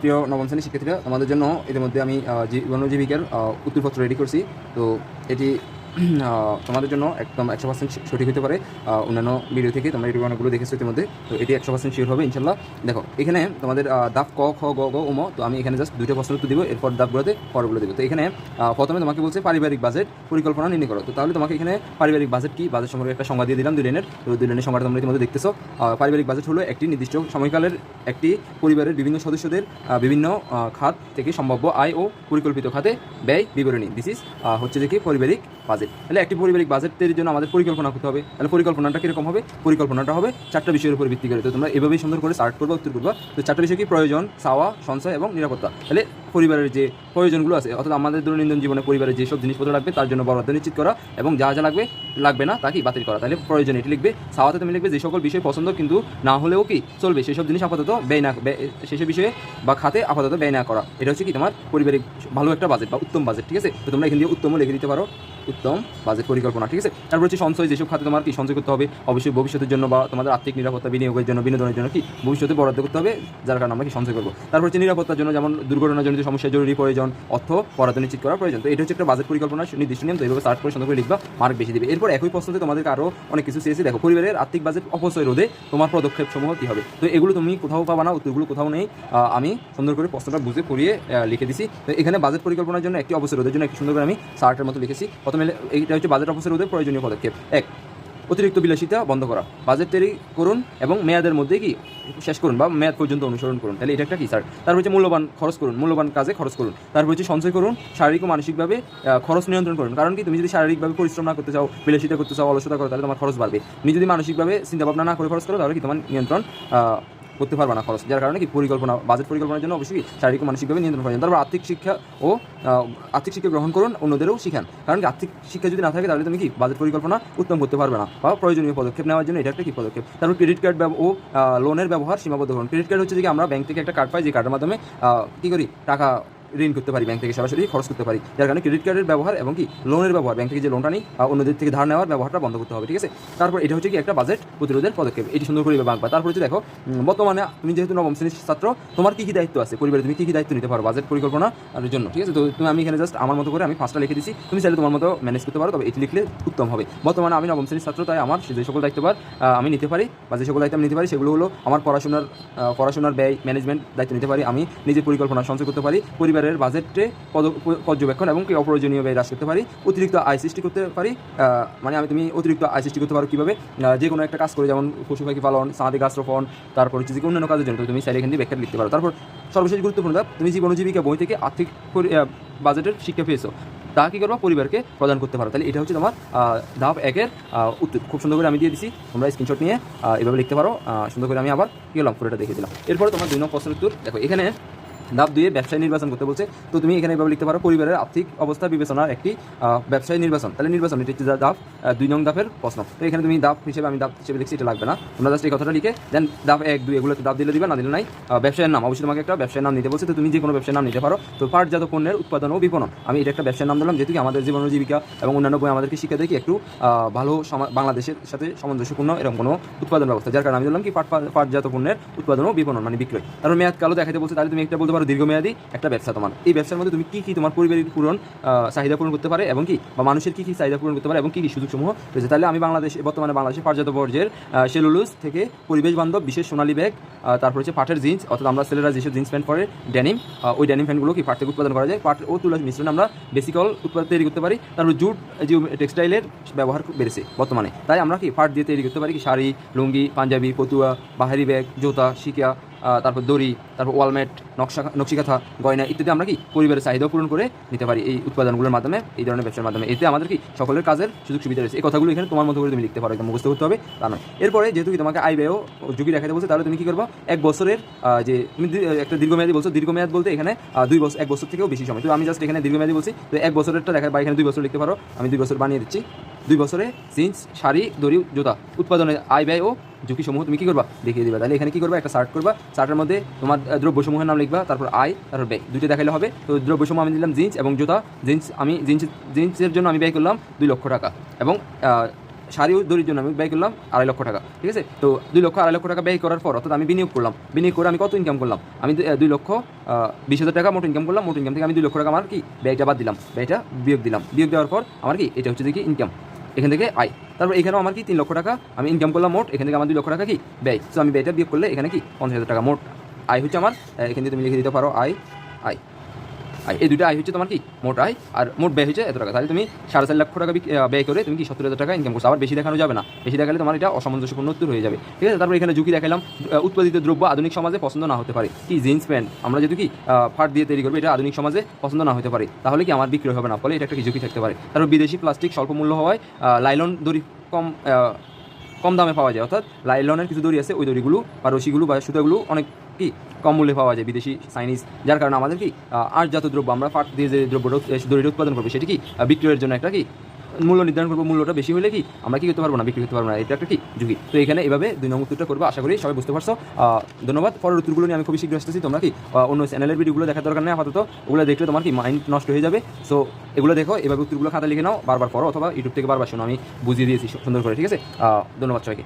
প্রিয় নবম শ্রেণীর শিক্ষার্থীরা, তোমাদের জন্য ইতিমধ্যে আমি জীবন জীবিকার উত্তরপত্র রেডি করছি। তো এটি তোমাদের জন্য একদম 100% সঠিক হতে পারে। অন্যান্য ভিডিও থেকে তোমরা এটি অনেকগুলো দেখেছো ইতিমধ্যে, তো এটি 100% শিওর হবে ইনশাল্লাহ। দেখো এখানে তোমাদের দাপ ক খ গ গ ম, তো আমি এখানে জাস্ট দুইটা প্রশ্ন উত্তর দিব, এরপর দাপগুলোতে পরগুলো দেবো। তো এখানে প্রথমে তোমাকে বলছে পারিবারিক বাজেট পরিকল্পনা নির্ণয় করো। তো তাহলে তোমাকে এখানে পারিবারিক বাজেট কি, বাজেট সম্পর্কে একটা সংজ্ঞা দিয়ে দিলাম 2 লাইনের। তো 2 লাইনের সংজ্ঞাটা তোমরা ইতিমধ্যে দেখতেছো। পারিবারিক বাজেট হলো একটি নির্দিষ্ট সময়কালের একটি পরিবারের বিভিন্ন সদস্যদের বিভিন্ন খাত থেকে সম্ভাব্য আয় ও পরিকল্পিত খাতে ব্যয় বিবরণী। দিস ইজ হচ্ছে যে কি পারিবারিক বাজেট। তাহলে একটি পারিবারিক বাজেট তৈরির জন্য আমাদের পরিকল্পনা করতে হবে। তাহলে পরিকল্পনাটা কীরকম হবে? পরিকল্পনাটা হবে 4টা বিষয়ের উপর ভিত্তি করে। তো তোমরা এভাবেই সুন্দর করে সার্ট করবা, উত্তর করবা। তো 4টা বিষয় কি? প্রয়োজন, চাওয়া, সঞ্চয় এবং নিরাপত্তা। তাহলে পরিবারের যে প্রয়োজনগুলো আছে, অর্থাৎ আমাদের দৈনন্দিন জীবনে পরিবারের যেসব জিনিসপত্র লাগবে তার জন্য বরাদ্দ নিশ্চিত করা, এবং যা যা লাগবে না তা কি বাতিল করা। তাহলে প্রয়োজন এটি লিখবে। চাওয়াতে তুমি লিখবে যে সকল বিষয় পছন্দ কিন্তু না হলেও কি চলবে সেসব জিনিস আপাতত ব্যয় না, সেসব বিষয়ে বা খাতে আপাতত ব্যয় না করা। এটা হচ্ছে কি তোমার পারিবারিক ভালো একটা বাজেট বা উত্তম বাজেট। ঠিক আছে, তো তোমরা এখান দিয়ে উত্তমও লিখে দিতে পারো, উত্তম বাজেট পরিকল্পনা। ঠিক আছে, তারপর হচ্ছে সঞ্চয়, যেসব খাতে তোমার কি সঞ্চয় করতে হবে অবশ্যই ভবিষ্যতের জন্য বা তোমাদের আর্থিক নিরাপত্তা, বিনিয়োগের জন্য, বিনোদনের জন্য কি ভবিষ্যতে বরাদ্দ করতে হবে, যার কারণে আমরা কি সঞ্চয় করবো। তারপর হচ্ছে নিরাপত্তার জন্য, যেমন দুর্ঘটনাজনিত সমস্যা, জরুরি প্রয়োজন, অর্থ বরাদ্দ নিশ্চিত করা প্রয়োজন। তো এটা হচ্ছে একটা বাজেট পরিকল্পনার নির্দিষ্ট নিয়ম। তো এইভাবে সার্চ করে সুন্দর করে লিখবা, মার্ক বেশি দিবে। এরপর একই প্রশ্নতে তোমাদেরকে আরও অনেক কিছু চেয়েছি। দেখো পরিবারের আর্থিক বাজেট অপচয় রোধে তোমার পদক্ষেপ সমূহ কী হবে। তো এগুলো তুমি কোথাও পাবা না, উত্তরগুলো কোথাও নেই। আমি সুন্দর করে প্রশ্নটা বুঝে পড়িয়ে লিখে দিছি। তো এখানে বাজেট পরিকল্পনার জন্য একটি অপচয় রোধের জন্য একটি সুন্দর করে আমি চার্টের মতো লিখেছি। প্রথমে এইটা হচ্ছে বাজেট অপচয় রোধের প্রয়োজনীয় পদক্ষেপ। 1, অতিরিক্ত বিলাসিতা বন্ধ করা। বাজেট তৈরি করুন এবং মেয়াদের মধ্যে কি শেষ করুন বা মেয়াদ পর্যন্ত অনুসরণ করুন। তাহলে এটা একটা কি স্যার। তারপর হচ্ছে মূল্যবান খরচ করুন, মূল্যবান কাজে খরচ করুন। তারপর হচ্ছে সঞ্চয় করুন, শারীরিক ও মানসিকভাবে খরচ নিয়ন্ত্রণ করুন। কারণ কি তুমি যদি শারীরিকভাবে পরিশ্রম না করতে চাও, বিলাসিতা করতে চাও, অলসতা করো, তাহলে তোমার খরচ বাড়বে। তুমি যদি মানসিকভাবে চিন্তাভাবনা না করে খরচ করো, তাহলে কি তোমার নিয়ন্ত্রণ করতে পারবে না খরচ। যার কারণে কি পরিকল্পনা, বাজেট পরিকল্পনার জন্য অবশ্যই শারীরিক ও মানসিকভাবে নিয়ন্ত্রণ প্রয়োজন। তারপর আর্থিক শিক্ষা ও আর্থিক শিক্ষা গ্রহণ করুন, অন্যদেরও শিখান। কারণ কি আর্থিক শিক্ষা যদি না থাকে তাহলে তুমি কি বাজেট পরিকল্পনা উত্তম করতে পারবে না, বা প্রয়োজনীয় পদক্ষেপ নেওয়ার জন্য এটা একটা কি পদক্ষেপ। তারপর ক্রেডিট কার্ড ও লোনের ব্যবহার সীমাবদ্ধ করুন। ক্রেডিট কার্ড হচ্ছে যে আমরা ব্যাংক থেকে একটা কার্ড পাই, যে কার্ডের মাধ্যমে কী করি, টাকা ঋণ করতে পারি, ব্যাংক থেকে সরাসরি খরচ করতে পারি। যার কারণে ক্রেডিট কার্ডের ব্যবহার এবং কি লোনের ব্যবহার, ব্যাংক থেকে যে লোনটা নিই অন্যদের থেকে ধার নেওয়ার ব্যবহারটা বন্ধ করতে হবে। ঠিক আছে, তারপর এটা হচ্ছে কি একটা বাজেট প্রতিরোধের পদক্ষেপ। এটি সুন্দর করে বাঁকবা। তারপর হচ্ছে দেখো বর্তমানে তুমি যেহেতু নবম শ্রেণীর ছাত্র, তোমার কী কী দায়িত্ব আছে পরিবারে, তুমি কী কী দায়িত্ব নিতে পারো বাজেট পরিকল্পনার জন্য। ঠিক আছে, তো আমি এখানে জাস্ট আমার মতো করে আমি 5টা লিখে দিচ্ছি, তুমি চাইলে তোমার মতো ম্যানেজ করতে পারো, তবে এটি লিখলে উত্তম হবে। বর্তমানে আমি নবম শ্রেণীর ছাত্র, তাই আমার যে সকল দায়িত্বভার আমি নিতে পারি বা যে সকল দায়িত্ব আমি নিতে পারি সেগুলো হলো আমার পড়াশোনার ব্যয় ম্যানেজমেন্ট দায়িত্ব নিতে পারি, আমি নিজের পরিকল্পনা সঞ্চয় করতে পারি, পরিবারের বাজেটে পর্যবেক্ষণ এবং কি অপ্রয়োজনীয় ব্যয় হ্রাস করতে পারি, অতিরিক্ত আয় সৃষ্টি করতে পারি। মানে তুমি অতিরিক্ত আয় সৃষ্টি করতে পারো কীভাবে, যে কোনো একটা কাজ করে, যেমন পশু পাখি পালন, সাঁদে গাছ রোপণ, তারপর হচ্ছে যে অন্যান্য কাজের জন্য তুমি চাইলে এখান থেকে ব্যাখ্যা লিখতে পারো। তারপর সর্বশেষ গুরুত্বপূর্ণ ধাপ, তুমি জীবন জীবিকা বই থেকে আর্থিক বাজেটের শিক্ষা পেয়েছো, তা কী করবা, পরিবারকে প্রদান করতে পারো। তাহলে এটা হচ্ছে তোমার ধাপ 1-এর উত্তর। খুব সুন্দর করে আমি দিয়ে দিচ্ছি, তোমরা স্ক্রিনশট নিয়ে এভাবে লিখতে পারো। সুন্দর করে আমি আবার কী করলাম, পুরোটা দেখে দিলাম। এরপরে তোমার 2 নং প্রশ্নের উত্তর। দেখো এখানে ধাপ 2-এ ব্যবসায় নির্বাচন করতে বলছে। তো তুমি এখানে এভাবে লিখতে পারো, পরিবারের আর্থিক অবস্থা বিবেচনার একটি ব্যবসায় নির্বাচন। তাহলে নির্বাচন এটি হচ্ছে ধাপ 2 নং ধাপের প্রশ্ন। তো এখানে তুমি ধাপ হিসেবে, আমি ধাপ হিসেবে লিখছি, এটা লাগবে না, তোমরা জাস্ট এই কথাটা লিখে দেন ধাপ 1, 2 এগুলোতে ধাপ দিলে দিবা, না দিলে নাই। ব্যবসায়ের নাম, অবশ্যই তোমাকে একটা ব্যবসায়ের নাম নিতে বলছে। তো তুমি যে কোনো ব্যবসায়ের নাম নিতে পারো। তো পাটজাত পণ্যের উৎপাদন ও বিপণন, আমি এটা একটা ব্যবসায়ের নাম দিলাম, যেহেতু আমাদের জীবন জীবিকা এবং অন্যান্য বই আমাদেরকে শিক্ষা দেয় কি একটু ভালো বাংলাদেশের সাথে সামঞ্জস্যপূর্ণ এরকম কোনো উৎপাদন ব্যবস্থা। যার কারণে আমি বললাম কি পাটজাত পণ্যের উৎপাদন ও বিপণন মানে বিক্রয়। তারপর মেয়াদ কালো দেখাতে বলছে, তাহলে তুমি একটা বলতে পারো দীর্ঘমেয়াদী একটা ব্যবসা। তোমার এই ব্যবসার মধ্যে তুমি কী তোমার পরিবারের চাহিদা পূরণ করতে পারে, এবং কি বা মানুষের কী চাহিদা পূরণ করতে পারে, এবং কী সুযোগসমূহ রয়েছে। তাহলে আমি বর্তমানে বাংলাদেশে পাটজাত বর্জ্যের সেলুলোজ থেকে পরিবেশ বান্ধব বিশেষ সোনালী ব্যাগ, তারপর হচ্ছে পাটের জিন্স, অর্থাৎ আমরা ছেলেরা যেসব জিন্স প্যান্ট পরে ড্যানিম, ওই ড্যানিম প্যান্টগুলো কি পাট থেকে উৎপাদন করা যায়। পাট ও তুলার মিশ্রণে আমরা বেসিকল উৎপাদন তৈরি করতে পারি। তারপর জুট যে টেক্সটাইলের ব্যবহার খুব বেড়েছে বর্তমানে, তাই আমরা কি পাট দিয়ে তৈরি করতে পারি কি শাড়ি, লুঙ্গি, পাঞ্জাবি, পতুয়া, বাহারি ব্যাগ, জুতা, শিকা, তারপর দড়ি, তারপর ওয়ালমেট, নকশিকাথা, গয়না ইত্যাদি আমরা কি পরিবারের চাহিদা পূরণ করে নিতে পারি এই উৎপাদনগুলোর মাধ্যমে, এই ধরনের ব্যবসার মাধ্যমে। এতে আমাদের কি সকলের কাজের সুযোগ সুবিধা রয়েছে। এই কথাগুলো এখানে তোমার মতো করে তুমি লিখতে পারো, একদম মুখস্থ করতে হবে তা নয়। এরপরে যেহেতু কি তোমাকে আয় ব্যয় ঝুঁকি দেখাতে বলছে, তাহলে তুমি কি করবো, 1 বছরের যে তুমি একটা দীর্ঘমেয়াদী বলছো, দীর্ঘমেয়াদ বলতে এখানে 1 বছর থেকেও বেশি সময়। তো আমি জাস্ট এখানে দীর্ঘমেয়াদী বলছি, তো 1 বছরেরটা দেখা, বা এখানে 2 বছর লিখতে পারো, আমি 2 বছর বানিয়ে দিচ্ছি। 2 বছরে জিন্স, শাড়ি, দড়ি, জুতা উৎপাদনের আয় ব্যয় ও ঝুঁকিসমূহ তুমি কী করবা, দেখিয়ে দিবা। তাহলে এখানে কী করবা, একটা চার্ট করবা, চার্টের মধ্যে তোমার দ্রব্যসমূহের নাম লিখবা, তারপর আয়, তারপর ব্যয়, দুটো দেখালে হবে। তো দ্রব্যসমূহ আমি দিলাম জিন্স এবং জুতা। জিন্সের জন্য আমি ব্যয় করলাম 2 লক্ষ টাকা, এবং শাড়ি ও দড়ির জন্য আমি ব্যয় করলাম 2.5 লক্ষ টাকা, ঠিক আছে। তো 2 লক্ষ 2.5 লক্ষ টাকা ব্যয় করার পর অর্থাৎ আমি বিনিয়োগ করে আমি কত ইনকাম করলাম, আমি 2 লক্ষ 20,000 টাকা মোট ইনকাম করলাম। মোট ইনকাম থেকে আমি 2 লক্ষ টাকা আমার কি ব্যয়টা বাদ দিলাম, ব্যয়টা বিয়োগ দিলাম, বিয়োগ দেওয়ার পর আমার কি এটা হচ্ছে যে কি ইনকাম, এখান থেকে আয়। তারপর এখানেও আমার কি 3 লক্ষ টাকা আমি ইনকাম করলাম মোট, এখান থেকে আমার 2 লক্ষ টাকা কি ব্যয়। সো আমি ব্যয়টা বিয়োগ করলে এখানে কি 50,000 টাকা মোট আয় হচ্ছে আমার। এখান থেকে তুমি লিখে দিতে পারো আয়, আয়, আয়, এই দুটো আয় হচ্ছে তোমার কি মোট আয়, আর মোট ব্যয় হচ্ছে এত টাকা। তাহলে তুমি 4.5 লক্ষ টাকা ব্যয় করে তুমি কি 70,000 টাকা ইনকাম করছো। আবার বেশি দেখানো যাবে না, বেশি দেখালে তোমার এটা অসামঞ্জস্যপূর্ণ উত্তর হয়ে যাবে, ঠিক আছে। তারপর এখানে ঝুঁকি দেখালাম, উৎপাদিত দ্রব্য আধুনিক সমাজে পছন্দ না হতে পারে। কি জিন্স প্যান্ট আমরা যেহেতু কি ফাট দিয়ে তৈরি করবো, এটা আধুনিক সমাজে পছন্দ না হতে পারে, তাহলে কি আমার বিক্রয় হবে না, ফলে এটা একটা কি ঝুঁকি থাকতে পারে। তারপর বিদেশি প্লাস্টিক স্বল্প মূল্য হওয়ায় লাইলন দড়ি কম দামে পাওয়া যায়, অর্থাৎ লাইলনের কিছু দড়ি আছে, ওই দড়িগুলো বা রশিগুলো বা সুতাগুলো অনেক কি কম মূল্যে পাওয়া যায় বিদেশি চাইনিজ, যার কারণে আমাদের কি আটজাত দ্রব্য আমরা পাট দিয়ে যে দ্রব্যটা দড়িটা উৎপাদন করবো সেটি কি বিক্রয়ের জন্য একটা কি মূল্য নির্ধারণ করবো। মূল্যটা বেশি হলে কি আমরা কি করতে পারবো না, বিক্রি করতে পারবো না, এটা একটা কি ঝুঁকি। তো এখানে এভাবে 2 নং উত্তরটা করবো, আশা করি সবাই বুঝতে পারছো। ধন্যবাদ। পরের উত্তরগুলো নিয়ে আমি খুবই শীঘ্র আসতেছি। তোমরা কি অন্য চ্যানেলের ভিডিওগুলো দেখার দরকার নেই আপাতত, ওগুলো দেখলে তোমার কি মাইন্ড নষ্ট হয়ে যাবে। সো এগুলো দেখো, এভাবে উত্তরগুলো খাতা লিখে নাও, বারবার পড়ো, অথবা ইউটিউব থেকে বারবার শোনো, আমি বুঝিয়ে দিয়েছি সুন্দর করে, ঠিক আছে। ধন্যবাদ সবাইকে।